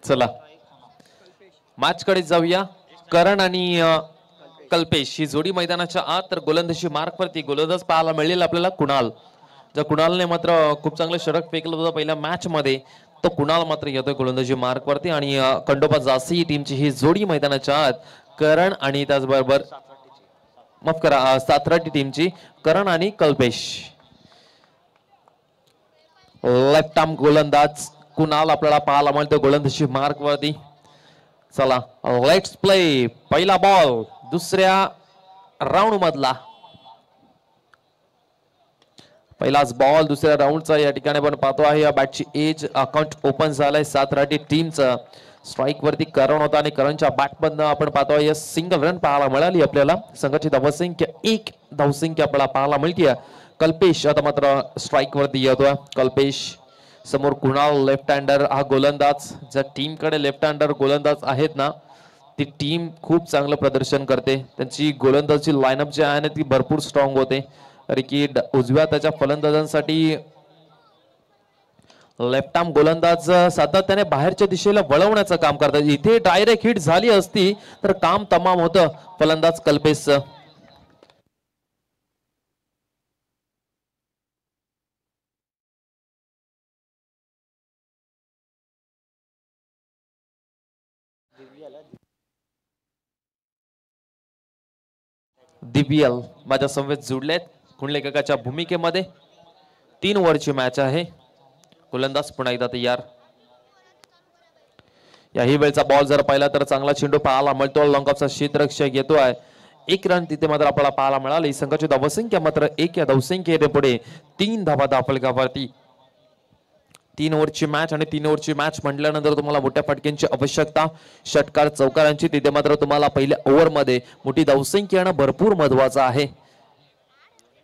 चला मॅच कडे जाऊया. करण आणि कल्पेश ही जोडी मैदानाच्या आत, तर गोलंदाजी मार्क वरती गोलंदाज पाहायला मिळेल आपल्याला कुणाल. जर कुणालने मात्र खूप चांगलं षटक फेकलं होतं पहिल्या मॅच मध्ये, तो कुणाल मात्र येतोय गोलंदाजी मार्क वरती. आणि खंडोबा जासी टीमची ही जोडी मैदानाच्या आत, करण आणि त्याचबरोबर माफ करा सातराटी टीमची करण आणि कल्पेश. लेफ्ट आर्म गोलंदाज कुणाल आपल्याला पाहायला मिळतो गोलंदाजी मार्क वरती. चला लेट्स प्ले. पहिला बॉल दुसऱ्या राऊंड मधला, पहिलाच बॉल दुसऱ्या राऊंडचा या ठिकाणी आपण पाहतो आहे. या बॅटची एज अकाउंट ओपन झालंय सातराटी टीमचं. स्ट्राईक वरती करण होता आणि करणच्या बॅट मधनं आपण पाहतोय सिंगल रन पाहायला मिळाली आपल्याला. संघाची धावसंख्या 1 धावसंख्या आपल्याला पाहायला मिळते. कल्पेश आता मात्र स्ट्राईक वरती येतोय. कल्पेश समोर कुणाल लेफ्ट हँडर हा गोलंदाज. ज्या टीम कडे लेफ्ट हँडर गोलंदाज आहेत ना, ती टीम खूप चांगलं प्रदर्शन करते. त्यांची गोलंदाजी लाईनअप जी आहे ना ती भरपूर स्ट्रॉंग होते. कारण की उजव्या त्याच्या फलंदाजांसाठी लेफ्ट आर्म गोलंदाज सातत्याने बाहेरच्या दिशेला वळवण्याचं काम करतात. इथे डायरेक्ट हिट झाली असती तर काम तमाम होतं फलंदाज कल्पेशचं. DBL माझ्या समवेत जुडलेत कुंडलेखकाच्या भूमिकेमध्ये. 3 ओव्हरची मॅच आहे. गोलंदाज पुन्हा एकदा तयार. याही वेळचा बॉल जर पाहिला तर चांगला चेंडू पाहायला मिळतो. लॉंग ऑफचा क्षेत्ररक्षक येतोय. 1 रन तिथे मात्र आपल्याला पाहायला मिळाली. संघाची धावसंख्या मात्र 1 या धावसंख्येने पुढे 3 धावा दाफलकावरती. 3 ओव्हरची मॅच आणि 3 ओव्हरची मॅच म्हटल्यानंतर तुम्हाला मोठ्या फटक्यांची आवश्यकता, षटकार चौकारांची. तिथे मात्र तुम्हाला पहिल्या ओव्हर मध्ये मोठी धावसंख्या येणं भरपूर महत्वाचं आहे.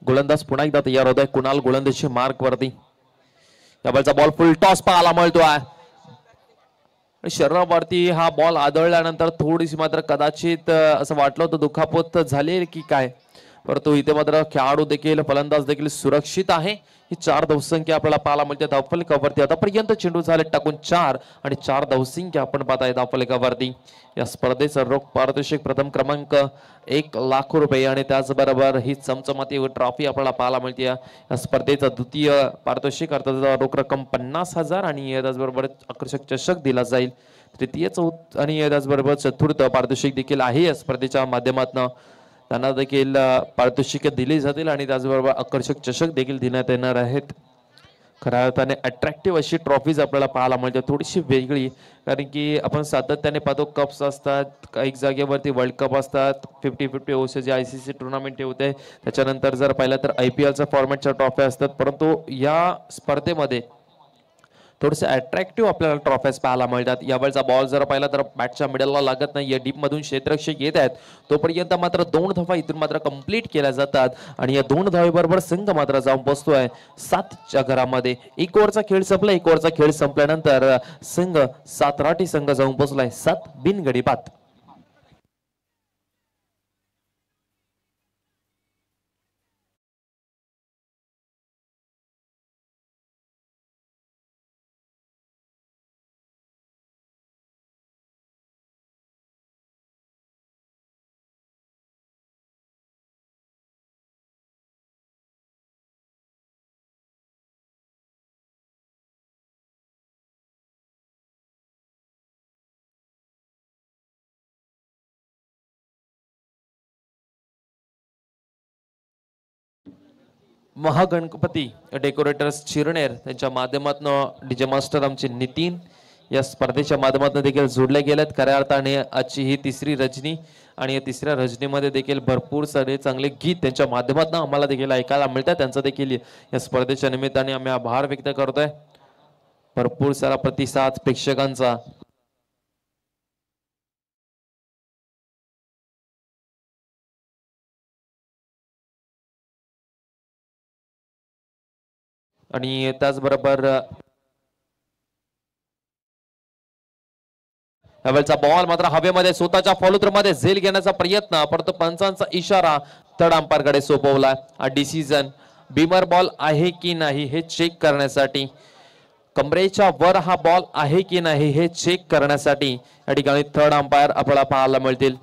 गोलंदाज पुन्हा एकदा तयार होत आहे. कुणाल गोलंदाजी मार्क वरती. यावेळचा बॉल फुल टॉस पाहायला मिळतोय. शरीरावरती हा बॉल आदळल्यानंतर थोडीशी मात्र कदाचित असं वाटलं होतं दुखापत झाली की काय, परंतु इथे मात्र खेळाडू देखील फलंदाज देखील सुरक्षित आहे. ही 4 धावसंख्या आपल्याला पाहायला मिळते धावफलकावरती. आतापर्यंत चेंडू झाले टाकून 4 आणि 4 धावसंख्या आपण पाहताय धावफलकावरती. या स्पर्धेचा रोख पारितोषिक प्रथम क्रमांक 1 लाख रुपये आणि त्याचबरोबर ही चमचमाती ट्रॉफी आपल्याला पाहायला मिळते. या स्पर्धेचा द्वितीय पारितोषिक अर्थात रोख रक्कम 50,000 आणि त्याचबरोबर आकर्षक चषक दिला जाईल. तृतीय आणि त्याचबरोबर चतुर्थ पारितोषिक देखील आहे. या स्पर्धेच्या माध्यमातून त्यांना देखील पारितोषिक दिली जातील आणि त्याचबरोबर आकर्षक चषक देखील देण्यात येणार आहेत. खऱ्या अर्थाने अट्रॅक्टिव्ह अशी ट्रॉफीज आपल्याला पाहायला मिळते. थोडीशी वेगळी, कारण की आपण सातत्याने पाहतो कप्स असतात, काही जागेवरती वर्ल्ड कप असतात, 50-50 ओव्हरचे जे ICC टुर्नामेंट ठेवते. त्याच्यानंतर जर पाहिलं तर IPLच्या फॉर्मॅटच्या ट्रॉफी असतात. परंतु या स्पर्धेमध्ये थोडेसे अट्रॅक्टिव्ह आपल्याला ट्रॉफीज पाहायला मिळतात. यावेळचा बॉल जर पाहिला तर बॅटच्या मिडलला लागत नाही. या डीप मधून क्षेत्ररक्षक येत आहेत. तोपर्यंत मात्र 2 धावा इथून मात्र कंप्लीट केल्या जातात आणि या 2 धावेबरोबर संघ मात्र जाऊन बसतोय 7च्या घरामध्ये. 1 ओव्हरचा खेळ संपला. 1 ओव्हरचा खेळ संपल्यानंतर संघ सातराटी संघ जाऊन बसलाय 7 बिनगडी बाद. महागणपती डेकोरेटर्स चिरनेर त्यांच्या माध्यमातून डीजे मास्टर आमचे नितीन या स्पर्धेच्या माध्यमातून देखील जोडले गेलेत. खऱ्या अर्थाने आजची ही 3री रजनी आणि या 3ऱ्या रजनीमध्ये देखील भरपूर सारे चांगले गीत त्यांच्या माध्यमातून आम्हाला देखील ऐकायला मिळतात. त्यांचा देखील या स्पर्धेच्या निमित्ताने आम्ही आभार व्यक्त करतोय. भरपूर सारा प्रतिसाद प्रेक्षकांचा. आणि त्याचबरोबर यावेळचा बॉल मात्र हवेमध्ये स्वतःच्या फॉलोथ्रूमध्ये झेल घेण्याचा प्रयत्न, परंतु पंचांचा इशारा थर्ड अंपायरकडे सोपवला. हा डिसिजन बीमर बॉल आहे की नाही हे चेक करण्यासाठी कमरेच्या वर हा बॉल आहे की नाही हे चेक करण्यासाठी या ठिकाणी थर्ड अंपायर आपल्याला पाहायला मिळतील.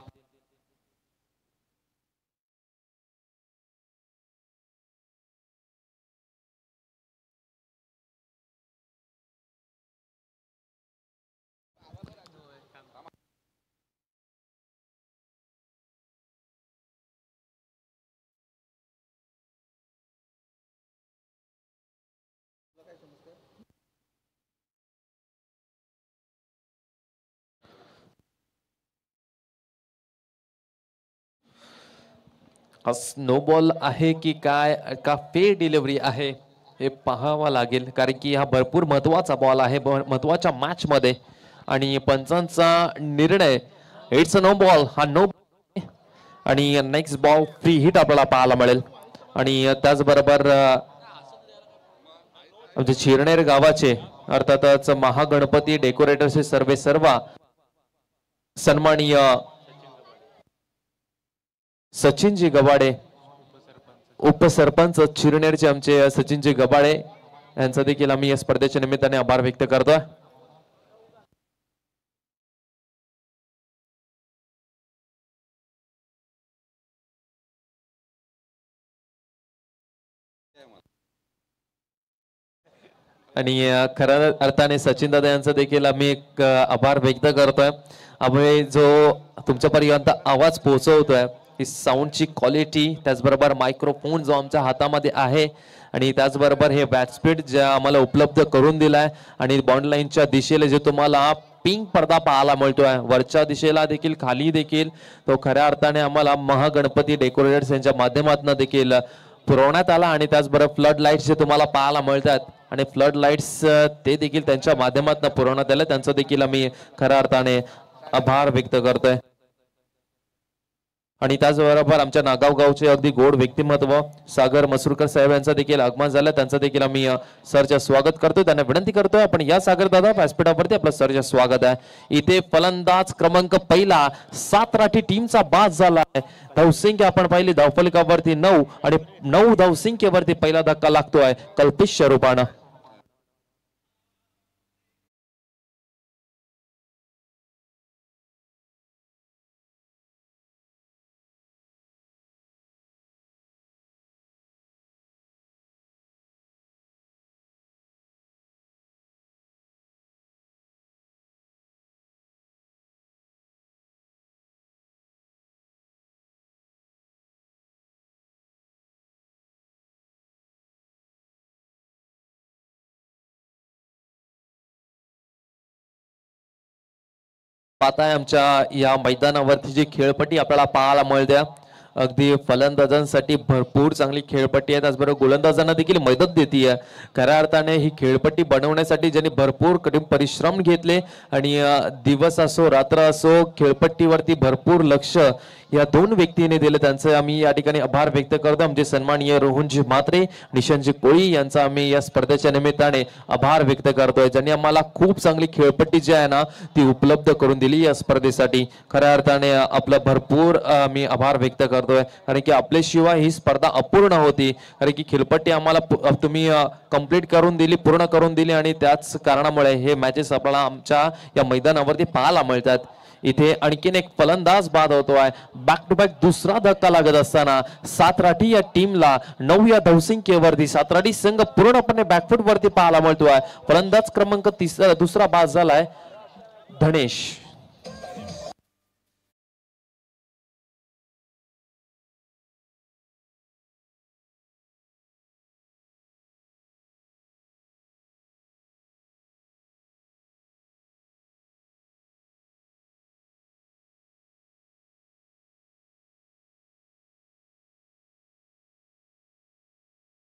नो बॉल आहे की काय का फे डिलिव्हरी आहे हे पाहावं लागेल, कारण की हा भरपूर महत्वाचा बॉल आहे महत्वाच्या मॅच मध्ये आणि पंचांचा निर्णय इट्स अ नो बॉल हा नो. आणि नेक्स्ट बॉल फ्री हिट आपल्याला पाहायला मिळेल. आणि त्याचबरोबर म्हणजे चिरनेर गावाचे अर्थातच महागणपती डेकोरेटर्सचे सर्वे सर्व सन्माननीय सचिनजी गबाडे उपसरपंच चिरनेरचे आमचे सचिनजी गबाडे यांचा देखील आम्ही या स्पर्धेच्या निमित्ताने आभार व्यक्त करतोय. आणि खऱ्या अर्थाने सचिन दादा यांचा देखील आम्ही एक आभार व्यक्त करतोय. आम्ही जो तुमच्यापर्यंत आवाज पोहोचवतोय ही साऊंडची क्वालिटी, त्याचबरोबर मायक्रोफोन जो आमच्या हातामध्ये आहे आणि त्याचबरोबर हे बॅट स्पीड जे आम्हाला उपलब्ध करून दिलाय आणि बॉन्ड लाईनच्या दिशेला जे तुम्हाला पिंक पडदा पाहायला मिळतोय वरच्या दिशेला देखील खाली देखील तो खऱ्या अर्थाने आम्हाला महागणपती डेकोरेटर्स यांच्या माध्यमातून देखील पुरवण्यात आला. आणि त्याचबरोबर फ्लड लाईट्स जे तुम्हाला पाहायला मिळतात आणि फ्लड लाईट्स ते देखील त्यांच्या माध्यमातून पुरवण्यात आलं, त्यांचं देखील आम्ही खऱ्या अर्थाने आभार व्यक्त करतोय. आणि त्याचबरोबर आमच्या नागाव गावचे अगदी गोड व्यक्तिमत्व सागर मसुरकर साहेब यांचा देखील आगमन झालं, त्यांचं देखील आम्ही सरचे स्वागत करतोय. त्यांना विनंती करतोय आपण या सागर दादा व्यासपीठावरती आपलं सरचे स्वागत आहे. इथे फलंदाज क्रमांक पहिला 7 राठी टीमचा बाद झालाय. धावसंख्या आपण पाहिली धावफलकावरती 9 आणि 9 धावसंख्येवरती पहिला धक्का लागतोय कल्पेश स्वरूपानं. पाहताय आमच्या या मैदानावरती जी खेळपट्टी आपल्याला पाहायला मिळते अगदी फलंदाजांसाठी भरपूर चांगली खेळपट्टी आहे, त्याचबरोबर गोलंदाजांना देखील मदत देते. खऱ्या अर्थाने ही खेळपट्टी बनवण्यासाठी ज्यांनी भरपूर कठीण परिश्रम घेतले आणि दिवस असो रात्र असो खेळपट्टीवरती भरपूर लक्ष या दोन व्यक्तीने दिले, त्यांचे आम्ही या ठिकाणी आभार व्यक्त करतो. आमचे सन्माननीय रोहनजी म्हात्रे निशांतजी कोळी यांचा आम्ही या स्पर्धेच्या निमित्ताने आभार व्यक्त करतोय, ज्यांनी आम्हाला खूप चांगली खेळपट्टी जी आहे ना ती उपलब्ध करून दिली या स्पर्धेसाठी. खऱ्या अर्थाने आपलं भरपूर मी आभार व्यक्त करतोय, कारण की आपल्याशिवाय ही स्पर्धा अपूर्ण होती. कारण की खेळपट्टी आम्हाला तुम्ही कंप्लीट करून दिली, पूर्ण करून दिली आणि त्याच कारणामुळे हे मॅचेस आपल्याला आमच्या या मैदानावरती पाहायला मिळतात. इथे आणखीन एक फलंदाज बाद होतोय. बॅक टू बॅक दुसरा धक्का लागत असताना सातराठी या टीमला 9 या धावसंख्येवरती सातराठी संघ पूर्णपणे बॅकफूट वरती पाहायला मिळतोय. फलंदाज क्रमांक दुसरा बाद झालाय धनेश.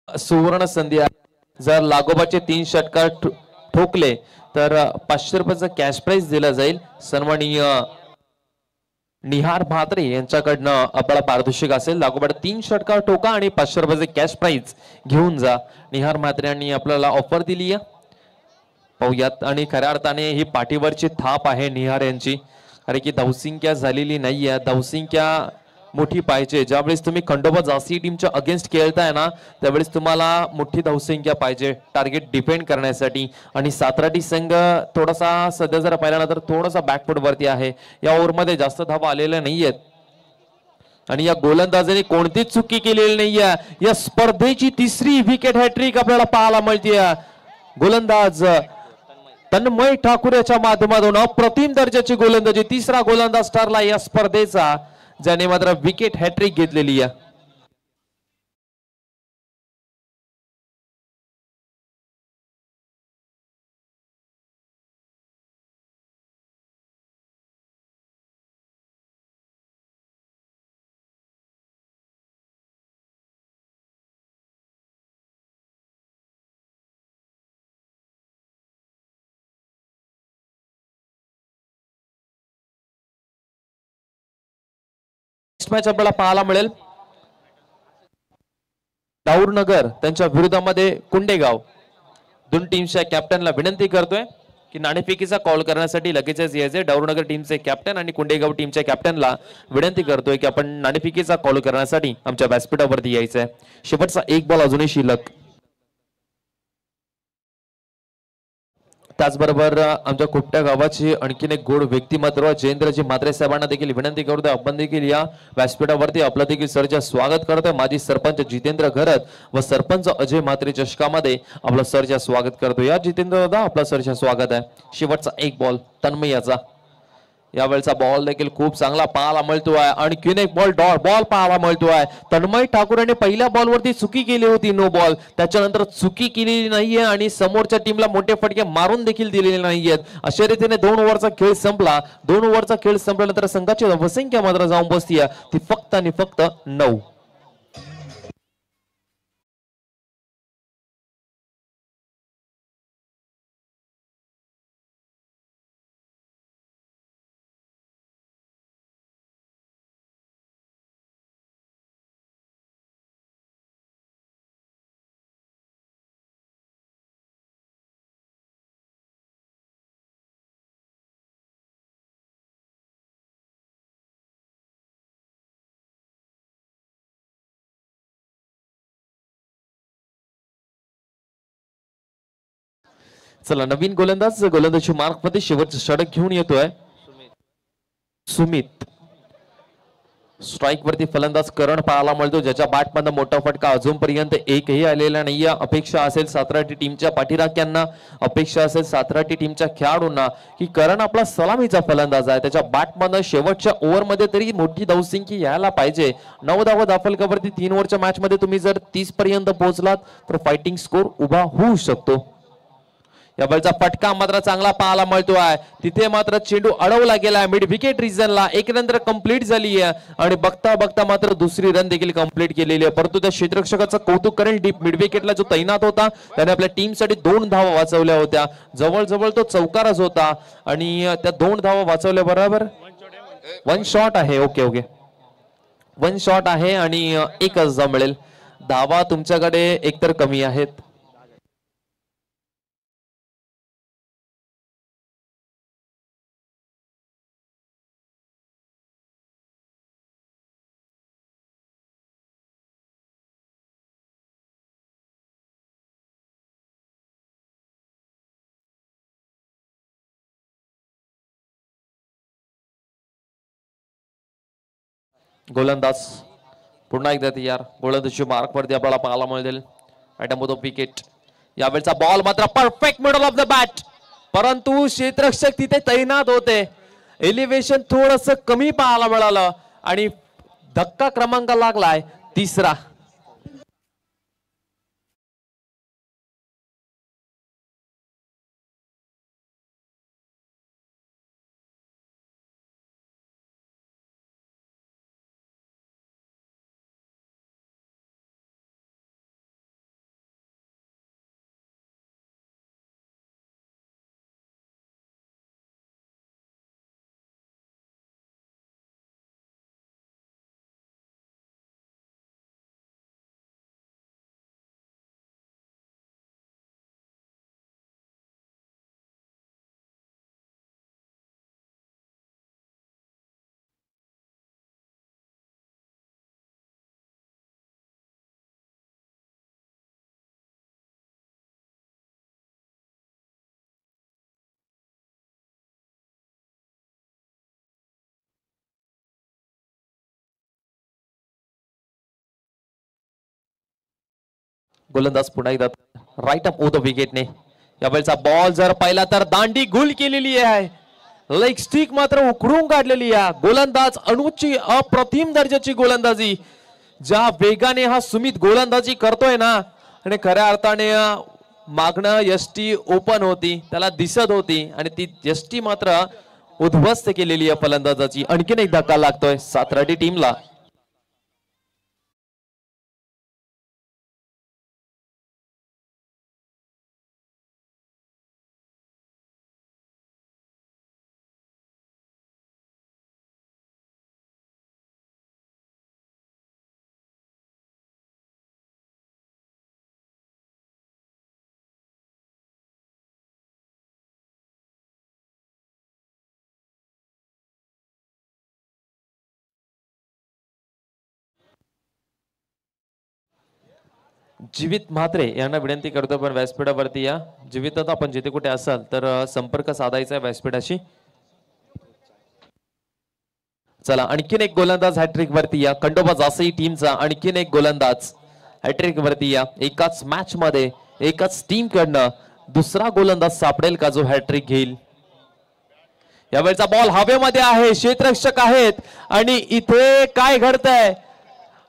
सुवर्ण संधी आहे, जर लागोबाचे 3 षटकार ठोकले तर 500 रुपयाचं कॅश प्राइज दिला जाईल. सन्माननीय निहार म्हात्रे यांच्याकडनं आपल्याला पारितोषिक असेल. लागोपाठ 3 षटकार ठोका आणि 500 रुपयाचे कॅश प्राइज घेऊन जा. निहार म्हात्रे यांनी आपल्याला ऑफर दिली आहे, पाहूयात. आणि खऱ्या अर्थाने ही पाठीवरची थाप आहे निहार यांची, कारण की धावसंख्या झालेली नाहीये. धावसंख्या मोठी पाहिजे. ज्यावेळेस तुम्ही खंडोबा झाशी टीमच्या अगेन्स्ट खेळताय ना त्यावेळेस तुम्हाला मोठी धावसंख्या पाहिजे टार्गेट डिफेंड करण्यासाठी. आणि साताराटी संघ थोडासा सध्या जर पाहिला ना तर थोडासा बॅकफुट वरती आहे. या ओव्हरमध्ये जास्त धावा आलेल्या नाहीयेत आणि या गोलंदाजाने कोणतीच चुकी केलेली नाहीये. या स्पर्धेची तिसरी विकेट हॅट्रिक आपल्याला पाहायला मिळते. गोलंदाज तन्मय ठाकूर याच्या माध्यमातून अप्रतिम दर्जाची गोलंदाजी. तिसरा गोलंदाज ठरला या स्पर्धेचा ज्याने मात्र विकेट हॅट्रिक घेतलेली आहे. मॅच आपल्याला पाहायला मिळेल दाऊरनगर त्यांच्या विरोधामध्ये कुंडेगाव. दोन टीमच्या कॅप्टनला विनंती करतोय की नाणेफेकीचा कॉल करण्यासाठी लगेचच यायचे. दाऊरनगर टीमचे कॅप्टन आणि कुंडेगाव टीमच्या कॅप्टनला विनंती करतोय की आपण नाणेफेकीचा कॉल करण्यासाठी आमच्या व्यासपीठावरती यायचंय. शेवटचा एक बॉल अजूनही शिल्लक. त्याचबरोबर आमच्या कुपट्या गावाची आणखीन एक गोड व्यक्तिमत्व जयेंद्रजी म्हात्रे साहेबांना देखील विनंती करतोय आपण देखील या व्यासपीठावरती आपलं देखील सरच्या स्वागत करतोय. माजी सरपंच जितेंद्र घरत व सरपंच अजय म्हात्रे चषकामध्ये आपलं सरच्या स्वागत करतोय. या जितेंद्र दादा आपलं सरच्या स्वागत आहे. शेवटचा एक बॉल तन्मयाचा. यावेळचा बॉल देखील खूप चांगला पाहायला मिळतोय. आणखीन एक बॉल बॉल पाहायला मिळतोय. तन्मय ठाकूर यांनी पहिल्या बॉलवरती चुकी केली होती नो बॉल. त्याच्यानंतर चुकी केलेली नाहीये आणि समोरच्या टीमला मोठे फटके मारून देखील दिलेले नाहीयेत. अशा रीतीने 2 ओव्हरचा खेळ संपला. 2 ओव्हरचा खेळ संपल्यानंतर संघाची धावसंख्या मात्र जाऊन बसतीये ती फक्त आणि फक्त 9. चला नवीन गोलंदाजी मार्क मध्ये शेवटचं षटक घेऊन येतोय सुमित. स्ट्राइक वरती फलंदाज करण पाहायला मिळतो ज्याच्या बॅट मधून मोठा फटका अजूनपर्यंत एकही आलेला नाहीये. अपेक्षा असेल साताराटी टीमच्या पाठीराख्यांना, अपेक्षा असेल साताराटी टीमच्या खेळाडूंना की करण आपला सलामीचा फलंदाज आहे. त्याच्या बॅट मधून शेवटच्या ओव्हर मध्ये तरी मोठी धावसंख्या यायला पाहिजे. 9 धावा दाफलकावरती 3 ओव्हरच्या मॅच मध्ये तुम्ही जर 30 पर्यंत पोहोचलात तर फायटिंग स्कोर उभा होऊ शकतो. या बॉलचा फटका मात्र चांगला पाहायला मिळतोय. तिथे मात्र चेंडू अडवला गेलाय मिड विकेट रिजनला. एक रन तर कंप्लीट झाली आहे आणि बघता बघता मात्र दुसरी रन देखील कंप्लीट केलेली आहे. परंतु त्या क्षेत्ररक्षकाचं कौतुक करेल. डीप मिड विकेटला जो तैनात होता त्याने आपल्या टीमसाठी 2 धावा वाचवल्या होत्या. जवळजवळ तो चौकारच होता आणि त्या 2 धावा वाचवल्या बरोबर. 1 शॉट आहे. ओके ओके 1 शॉट आहे आणि एकच धाव मिळेल. धावा तुमच्याकडे एकतर कमी आहेत. गोलंदाज पुन्हा एकदा तयार. गोलंदाजी मार्क वरती आपल्याला पाहायला मिळेल ॲटम ऑफ विकेट. यावेळचा बॉल मात्र perfect middle of the bat. परंतु क्षेत्ररक्षक तिथे तैनात होते. एलिव्हेशन थोडस कमी पाहायला मिळालं आणि धक्का क्रमांक लागलाय 3रा. गोलंदाज पुन्हा एकदा राईट अप द विकेटने. यावेळेचा बॉल जर पाहिला तर दांडी गुल केलेली आहे. लेग स्टिक मात्र उकळून काढलेली आहे. गोलंदाज अनुची अप्रतिम दर्जाची गोलंदाजी. ज्या वेगाने हा सुमित गोलंदाजी करतोय ना, आणि खऱ्या अर्थाने मागणं यष्टी ओपन होती, त्याला दिसत होती, आणि ती यष्टी मात्र उद्ध्वस्त केलेली आहे फलंदाजाची. आणखीन एक धक्का लागतोय सातराटी टीमला. जीवित म्हात्रे यांना विनंती करतो पण व्यासपीठावरती या. जीवित आपण जिथे कुठे असाल तर संपर्क साधायचा आहे व्यासपीठाशी. चला आणखीन एक गोलंदाज हॅट्रिक वरती या. खंडोबा जासई टीमचा आणखीन एक गोलंदाज हॅट्रिक वरती या. एकाच मॅच मध्ये एकाच टीम कडनं दुसरा गोलंदाज सापडेल का जो हॅट्रिक घेईल. यावेळचा बॉल हवेमध्ये आहे, क्षेत्ररक्षक आहेत, आणि इथे काय घडतंय.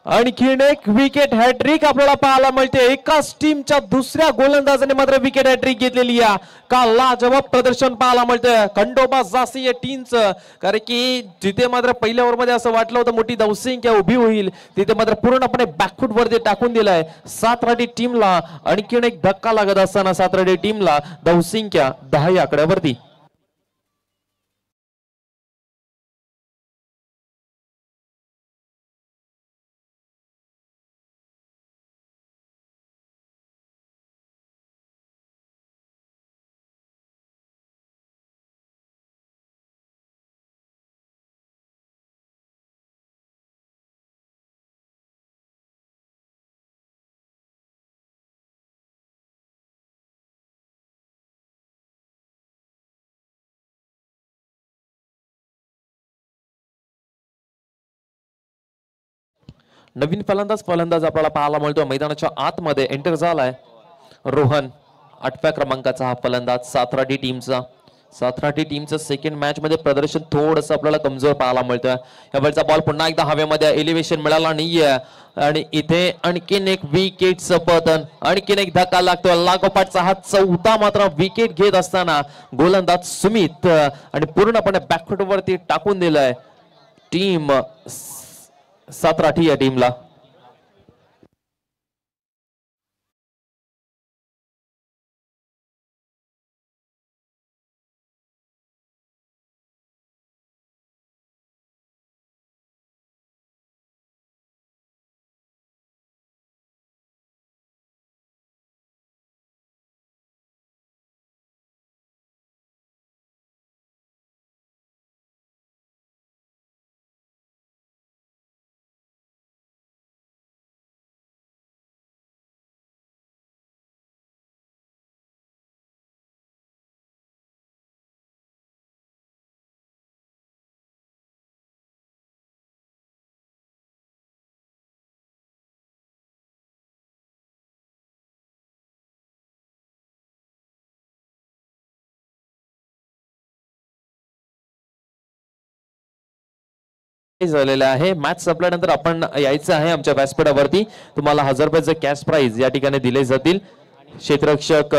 आणखीन एक विकेट हॅट्रिक आपल्याला पाहायला मिळते. एकाच टीमच्या दुसऱ्या गोलंदाजाने मात्र विकेट हॅट्रिक घेतलेली आहे. का लाजवाब प्रदर्शन पाहायला मिळतंय खंडोबा जासी या टीमचं. कारण की जिथे मात्र पहिल्या ओव्हरमध्ये असं वाटलं होतं मोठी धावसंख्या उभी होईल, तिथे मात्र पूर्णपणे बॅकफूट वरती टाकून दिलाय सातराटी टीमला. आणखीन एक धक्का लागत असताना सातराटी टीमला धावसंख्या 10 या आकड्यावरती. नवीन फलंदाज आपल्याला पाहायला मिळतो. मैदानाच्या आतमध्ये एंटर झालाय रोहन. 8व्या क्रमांकाचा हा फलंदाज सातराटी टीमचा. सातराटी टीमचं सेकंड मॅच मध्ये प्रदर्शन थोडंसं आपल्याला कमजोर पाहायला मिळतोय. यावेळचा बॉल पुन्हा एकदा हवेमध्ये, एलिव्हेशन मिळाला नाहीये, आणि इथे आणखीन एक विकेटचं पतन. आणखीन एक धक्का लागतोय. लागोपाठचा हा चौथा मात्र विकेट घेत असताना गोलंदाज सुमित, आणि पूर्णपणे बॅकफूट वरती टाकून दिलाय टीम सातराठी या टीमला. झालेलं आहे. मॅच संपल्यानंतर आपण यायचं आहे आमच्या व्यासपीठावरती. तुम्हाला 1000 रुपयाचे कॅश प्राइज या ठिकाणी दिले जातील. क्षेत्ररक्षक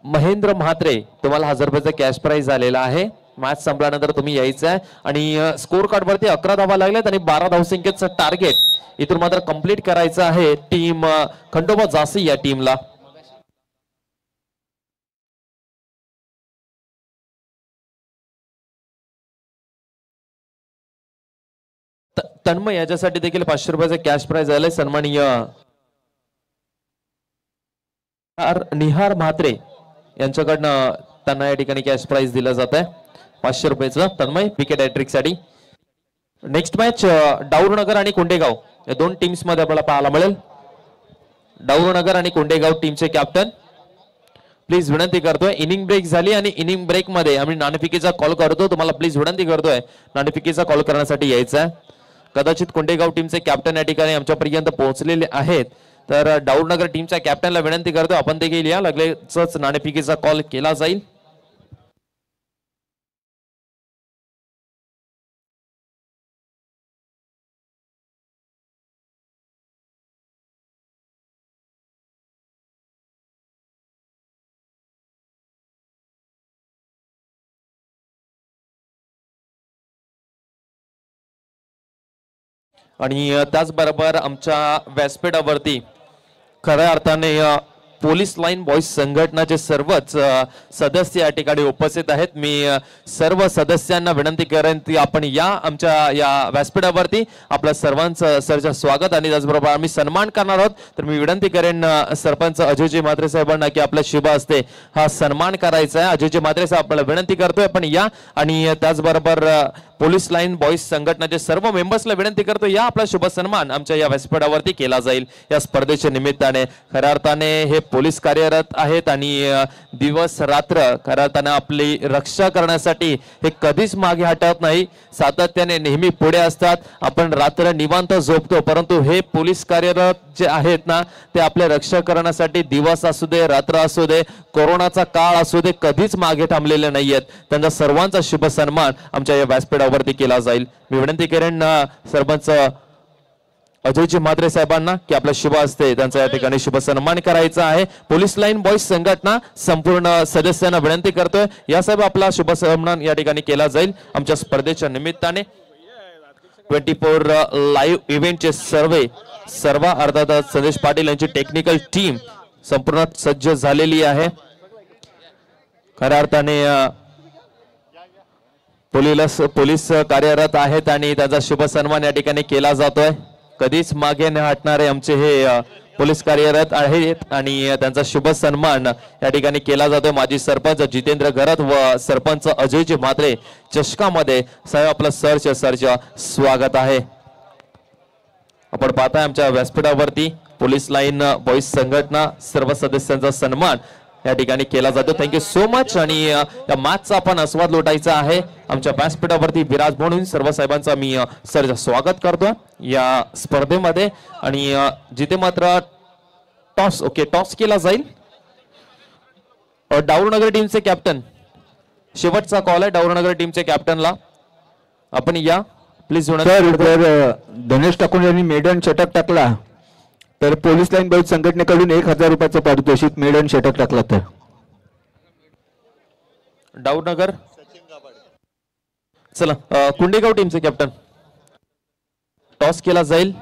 महेंद्र म्हात्रे, तुम्हाला 1000 रुपयाचा कॅश प्राइज आलेला आहे. मॅच संपल्यानंतर तुम्ही यायचं आहे. आणि स्कोर कार्ड वरती 11 धावा लागल्यात आणि 12 धावसंख्येचं टार्गेट इथून मात्र कंप्लीट करायचं आहे टीम खंडोबा जासी या टीमला. तन्मय याच्यासाठी देखील 500 रुपयाचे कॅश प्राइज आले. सन्माननीय निहार म्हात्रे यांच्याकडनं त्यांना या ठिकाणी कॅश प्राइज दिलं जात आहे 500 रुपयाचं. तन्मय विकेट हॅट्रिक साठी. नेक्स्ट मॅच डाऊरनगर आणि कोंडेगाव या दोन टीम्स मध्ये आपल्याला पाहायला मिळेल. डाऊरनगर आणि कोंडेगाव टीमचे कॅप्टन प्लीज विनंती करतोय. इनिंग ब्रेक झाली आणि इनिंग ब्रेक मध्ये आम्ही नाणेफेकीचा कॉल करतो. तुम्हाला प्लीज विनंती करतोय नाणेफेकीचा कॉल करण्यासाठी यायचा आहे. कदाचित कोंडेगाव टीमचे कॅप्टन या ठिकाणी आमच्यापर्यंत पोहोचलेले आहेत. तर डाऊनगर टीमच्या कॅप्टनला विनंती करतो आपण देखील या, लगेचच नाणेफेकीचा कॉल केला जाईल. आणि त्याचबरोबर आमच्या व्यासपीठावरती खऱ्या अर्थाने पोलीस लाईन बॉईज संघटनाचे सर्वच सदस्य या ठिकाणी उपस्थित आहेत. मी सर्व सदस्यांना विनंती करेन की आपण या आमच्या या व्यासपीठावरती आपल्या सर्वांचं सरचं स्वागत आणि त्याचबरोबर आम्ही सन्मान करणार आहोत. तर मी विनंती करेन सरपंच अजयजी म्हात्रे साहेबांना की आपल्या शुभ हस्ते हा सन्मान करायचा आहे. अजयजी म्हात्रे साहेब आपल्याला विनंती करतोय पण या, आणि त्याचबरोबर पोलीस लाईन बॉईज संघटनाचे सर्व मेंबर्सला विनंती करतो या, आपला शुभ सन्मान आमच्या या व्यासपीठावरती केला जाईल. या स्पर्धेच्या निमित्ताने खऱ्या अर्थाने हे पोलीस कार्यरत आहेत आणि दिवस रात्र खऱ्या अर्थाने आपली रक्षा करण्यासाठी हे कधीच मागे हटत नाही, सातत्याने नेहमी पुढे असतात. आपण रात्र निवांत झोपतो परंतु हे पोलीस कार्यरत जे आहेत ना ते आपल्या रक्षा करण्यासाठी दिवस असू दे रात्र असू दे कोरोनाचा काळ असू दे कधीच मागे थांबलेले नाहीयेत. त्यांचा सर्वांचा शुभ सन्मान आमच्या या व्यासपीठावरती केला जाईल. मी विनंती करेन सरपंच अजयजी म्हात्रे साहेबांना की आपल्या शुभ हस्ते त्यांचा या ठिकाणी शुभ सन्मान करायचा आहे. पोलीस लाईन बॉईज संघटना संपूर्ण सदस्यांना विनंती करतोय या साहेब आपला शुभ सन्मान या ठिकाणी केला जाईल. आमच्या स्पर्धेच्या निमित्ताने 24 लाईव्ह इव्हेंटचे सर्व अर्थात संदेश पाटील यांची टेक्निकल टीम संपूर्ण सज्ज झालेली आहे. खऱ्या अर्थाने पोलीस कार्यरत आहेत आणि त्याचा शुभ सन्मान या ठिकाणी केला जातोय. कधीच मागे न हटणारे आमचे हे पोलीस कार्यरत आहेत आणि त्यांचा शुभ सन्मान या ठिकाणी केला जातोय. माजी सरपंच जितेंद्र घरत व सरपंच अजयजी म्हात्रे चषकामध्ये साहेब आपलं सरचं स्वागत आहे. आपण पाहताय आमच्या व्यासपीठावरती पोलीस लाईन बॉईज संघटना सर्व सदस्यांचा सन्मान या ठिकाणी केला जातो. Thank you so much. आणि या मॅचचा आपण आस्वाद लुटायचा आहे. आमच्या व्यासपीठावरती विराज म्हणून सर्व साहेबांचा मी सरचं स्वागत करतो या स्पर्धेमध्ये. आणि जिथे मात्र टॉस केला जाईल. डाऊनगर टीमचे कॅप्टन शेवटचा कॉल आहे डाऊनगर टीमच्या कॅप्टनला आपण या प्लीज. धनेश ठाकूर यांनी मेडन षटक टाकला तर पोलीस लाईन बॉईज संघटनेकडून 1000 रुपयाचं पारितोषिक मेडन षटक टाकला तर डाऊनगर. चला कुंडेगाव टीमचे कॅप्टन टॉस केला जाईल.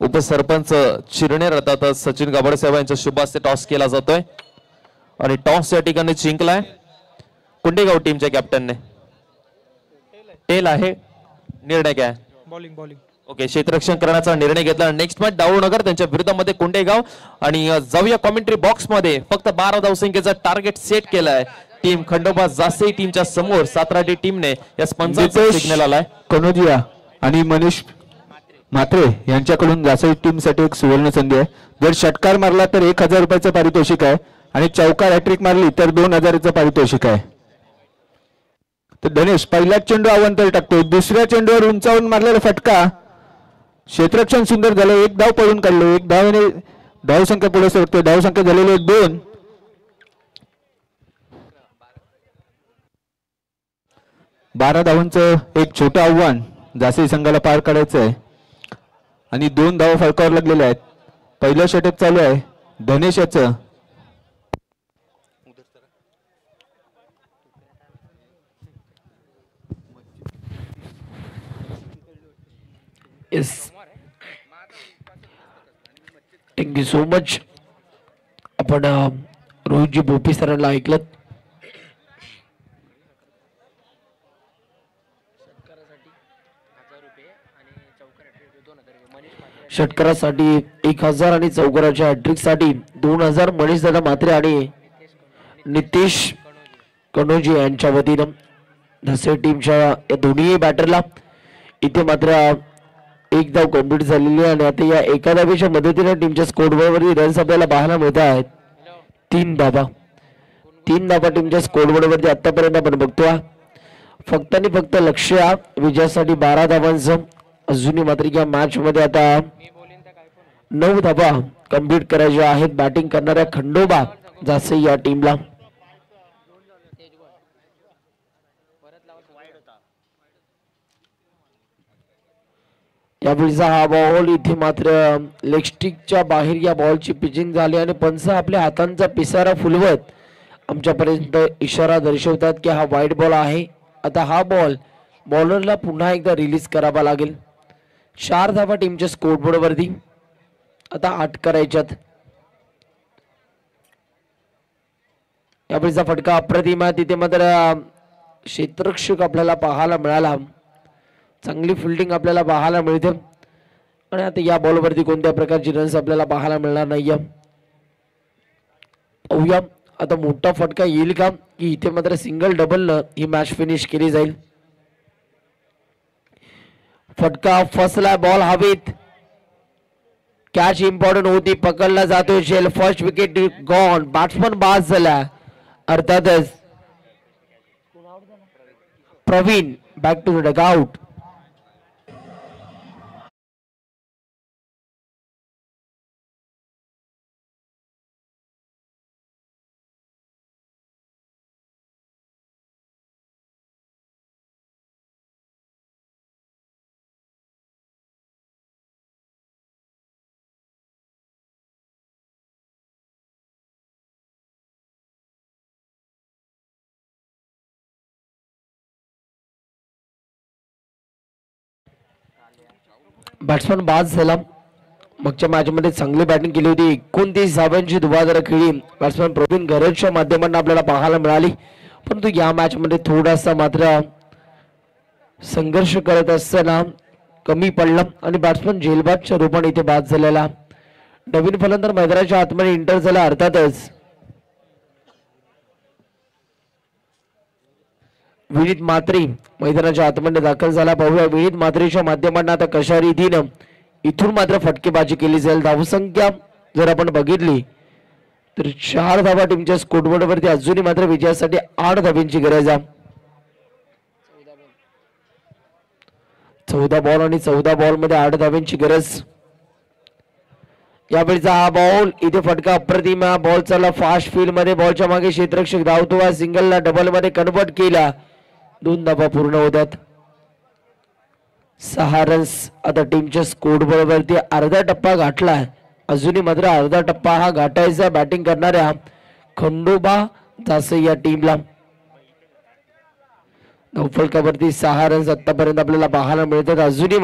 उपसरपंच चिरणे अर्थात सचिन गाभडे साहेब यांच्या शुभ हस्ते टॉस केला जातोय आणि टॉस या ठिकाणी जिंकलाय कुंडेगाव टीमच्या कॅप्टनने. टेल आहे. निर्णय काय? बॉलिंग. ओके, क्षेत्ररक्षण करण्याचा निर्णय घेतला. नेक्स्ट मॅच डाऊनगर त्यांच्या विरोधामध्ये कुंडेगाव. आणि जाऊया कॉमेंट्री बॉक्स मध्ये. फक्त 12 धावसंख्येचा टार्गेट सेट केलाय टीम खंडोबा जासे टीमच्या समोर. 17 टीमने या स्पॉन्सर सिग्नल आलाय. कनोजिया आणि मनीष म्हात्रे यांच्याकडून जासे टीमसाठी एक सुवर्ण संधी आहे. जर षटकार मारला तर 1000 रुपयाचं पारितोषिक आहे आणि चौकार हॅट्रिक मारली तर 2000चं पारितोषिक आहे. तर धनेश पहिल्याच चेंडू अवंतर टाकतो. दुसऱ्या चेंडूवर उंचावून मारलेला फटका. क्षेत्ररक्षण सुंदर झालं. 1 धाव पळून काढले. 1 धावेने धावसंख्या पुढे सरकते. धावसंख्या झालेली 2. 12 धावांचं एक छोटं आव्हान जासे संघाला पार काढायचं आहे आणि 2 धावा फलकावर लागलेल्या आहेत. पहिलं षटक चालू आहे धनेश याचं. Yes, thank you so much. आपण रोहितजी भोपी सरांना ऐकलं. षटकारासाठी 1000 आणि चौकाराच्या हॅट्रिक साठी 2000 मनीष दादा म्हात्रे आणि नितीश कनोजी यांच्या वतीनं धसे टीमच्या या दोन्ही बॅटरला इथे मात्र 1 धाव कंप्लीट झालेली आहे आणि आता या एका धावेच्या मदतीने टीमच्या स्कोरबोर्डवरती रन्स आपल्याला पाहायला मिळत आहेत. 3 धावा टीमच्या स्कोरबोर्डवरती आतापर्यंत आपण बघतोय. फक्त आणि फक्त लक्ष विजयासाठी 12 धावांचं. अजूनही मात्र या मॅच मध्ये आता 9 धावा कंप्लीट करायच्या आहेत बॅटिंग करणाऱ्या खंडोबा जासे या टीमला. यावेळीचा हा बॉल इथे मात्र लेग स्टिकच्या बाहेर या बॉलची पिचिंग झाली आणि पंच आपल्या हातांचा पिसारा फुलवत आमच्यापर्यंत इशारा दर्शवतात की हा वाईड बॉल आहे. आता हा बॉल बॉलरला पुन्हा एकदा रिलीज करावा लागेल. 4 धावा टीमच्या स्कोरबोर्ड वरती आता 8 करायच्यात. यावेळीचा फटका अप्रतिम आहे. तिथे मात्र क्षेत्ररक्षक आपल्याला पाहायला मिळाला. चांगली फिल्डिंग आपल्याला पाहायला मिळते आणि आता या बॉलवरती कोणत्या प्रकारची रन्स आपल्याला पाहायला मिळणार नाहीये. पाहूया आता मोठा फटका येईल का की इथे मात्र सिंगल डबल ही मॅच फिनिश केली जाईल. फटका फसला बॉल हवेत. कॅच इम्पॉर्टंट होती पकडला जातो शेल. First wicket gone. बॅट्समन बाद झाला. अर्थातच Praveen back to the dugout. Batsman बाद झाला. मागच्या मॅच मध्ये चांगली बॅटिंग केली होती. 29 धावांची धुवाधार खेळी बॅट्समन प्रवीण गरजच्या माध्यमातून आपल्याला पाहायला मिळाली. परंतु या मॅच मध्ये थोडासा मात्र संघर्ष करत असताना कमी पडला आणि बॅट्समन झेलबादच्या रूपाने इथे बाद झालेला. नवीन फलंदाज मैदानाच्या आतमध्ये इंटर झाला. अर्थातच विनीत म्हात्रे मैदानाच्या आतमध्ये दाखल झाला. पाहूया विनीत म्हात्रेच्या माध्यमातून आता कशा रीतीनं इथून मात्र फटकेबाजी केली जाईल. धावसंख्या जर आपण बघितली तर 4 धावा टीमच्या स्कोरबोर्ड वरती. अजूनही मात्र विजयासाठी 8 धावांची गरज आहे. 14 बॉल आणि 14 बॉल मध्ये 8 धावांची गरज. यावेळीचा हा बॉल इथे फटका अप्रतिम. बॉल चालला फास्ट फील्ड मध्ये. बॉलच्या मागे क्षेत्ररक्षक धावतो. सिंगलला डबल मध्ये कन्वर्ट केला. 2 धावा पूर्ण होतात. 6 रन्स आता टीमच्या स्कोरबोर्ड वरती. अर्धा टप्पा गाठला. अजूनही मात्र अर्धा टप्पा हा गाठायचा बॅटिंग करणाऱ्या खंडोबा जासे या टीमला. धावफलकावरती 6 रन्स आतापर्यंत आपल्याला पाहायला मिळतात. अजूनही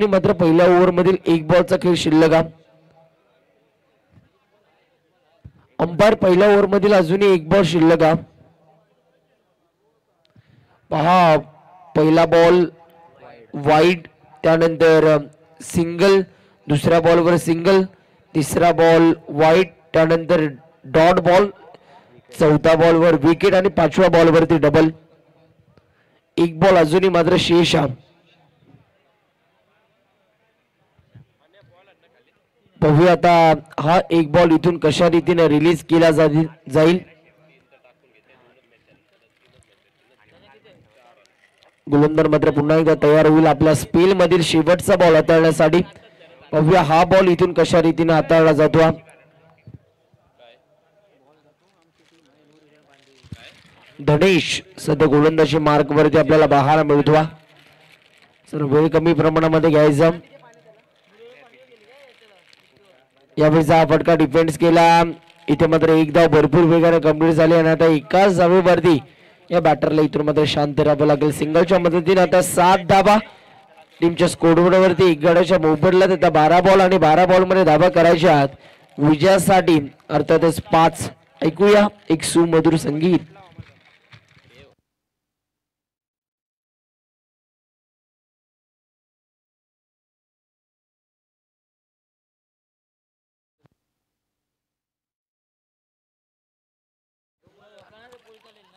मात्र पहिल्या ओव्हर मधील 1 बॉलचा खेळ शिल्लक. अंपायर पहिल्या ओव्हर मधील अजूनही 1 बॉल शिल्लक. पहा पहिला बॉल वाईड, त्यानंतर सिंगल, दुसऱ्या बॉलवर सिंगल, तिसरा बॉल वाईड, त्यानंतर डॉट बॉल, चौथा बॉलवर विकेट आणि 5व्या बॉलवरती डबल. 1 बॉल अजूनही मात्र शेष. पाहूया आता हा 1 बॉल इथून कशा रीतीने रिलीज केला जाईल. गोलंदाज मात्र पुन्हा एकदा तयार होईल आपल्या स्पेल मधील शेवटचा बॉल हाताळण्यासाठी. पाहूया हा बॉल इथून कशा रीतीने हाताळला जातो. धनेश सध्या गोलंदाजी मार्क वरती आपल्याला पाहायला मिळतो. सर वेळ कमी प्रमाणामध्ये घ्यायचा. यावेळीचा हा फटका डिफेन्स केला. इथे मात्र 1 धाव भरपूर वेगाने कंप्लीट झाली आणि आता एकाच धावेवरती या बॅटरला इथून मात्र शांत राहावं लागेल. सिंगलच्या मदतीने आता 7 धावा टीमच्या स्कोरबोर्ड वरती. 1 गड्याच्या मोबदल्यात आता 12 बॉल आणि 12 बॉल मध्ये धावा करायच्या आहेत विजयासाठी. अर्थातच 5. ऐकूया एक सुमधुर संगीत.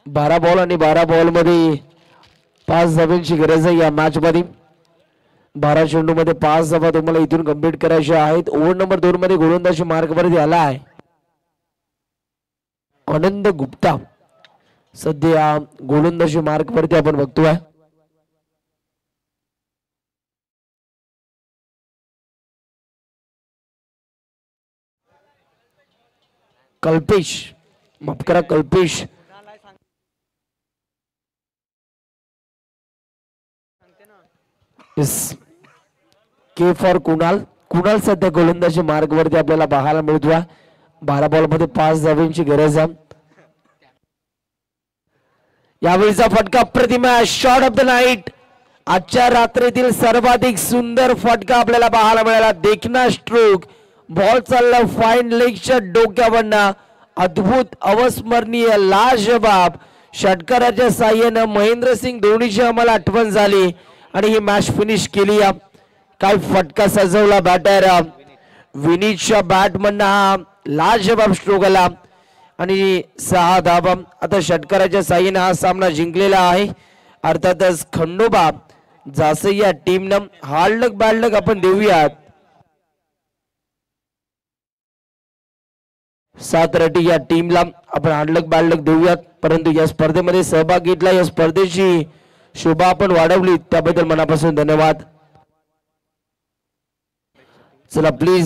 बारा बॉल आणि 12 बॉल मध्ये 5 धावांची गरज आहे या मॅच मध्ये. 12 चेंडू मध्ये 5 धावा तुम्हाला इथून कंप्लीट करायच्या आहेत. ओव्हर नंबर 2 मध्ये गोलंदाजी मार्ग वरती आला आहे. आनंद गुप्ता सध्या गोलंदाजी मार्क वरती आपण बघतोय. कल्पेश, माफ करा, कल्पेश के फॉर कुणाल. कुणाल सध्या गोलंदाजी मार्ग वरती आपल्याला पाहायला मिळतोय. 12 बॉल मध्ये 5 धावांची गरज आहे. यावेळीचा फटका अप्रतिम आहे. Shot of the night. आजच्या रात्रीतील सर्वाधिक सुंदर फटका आपल्याला पाहायला मिळाला. देखना स्ट्रोक. बॉल चालला फाईन लेगच्या डोक्यावरना. अद्भुत, अविस्मरणीय, लाजवाब षटकाराच्या साह्यानं महेंद्रसिंग धोनीची आम्हाला आठवण झाली आणि ही मॅच फिनिश केली. काय फटका सजवला बॅटर विनीतच्या बॅटमधनं. हा लाजवाब स्ट्रोक आला आणि 6 धावा. आता षटकाराच्या साह्यानं हा सामना जिंकलेला आहे. अर्थातच खंडोबा जासे या टीमनं हार्ड लक बॅड लक आपण देऊयात. 7 रटी या टीमला आपण हार्ड लक बॅड लक देऊयात. परंतु या स्पर्धेमध्ये सहभाग घेतला, या स्पर्धेची शोभा आपण वाढवली त्याबद्दल मनापासून धन्यवाद. चला प्लीज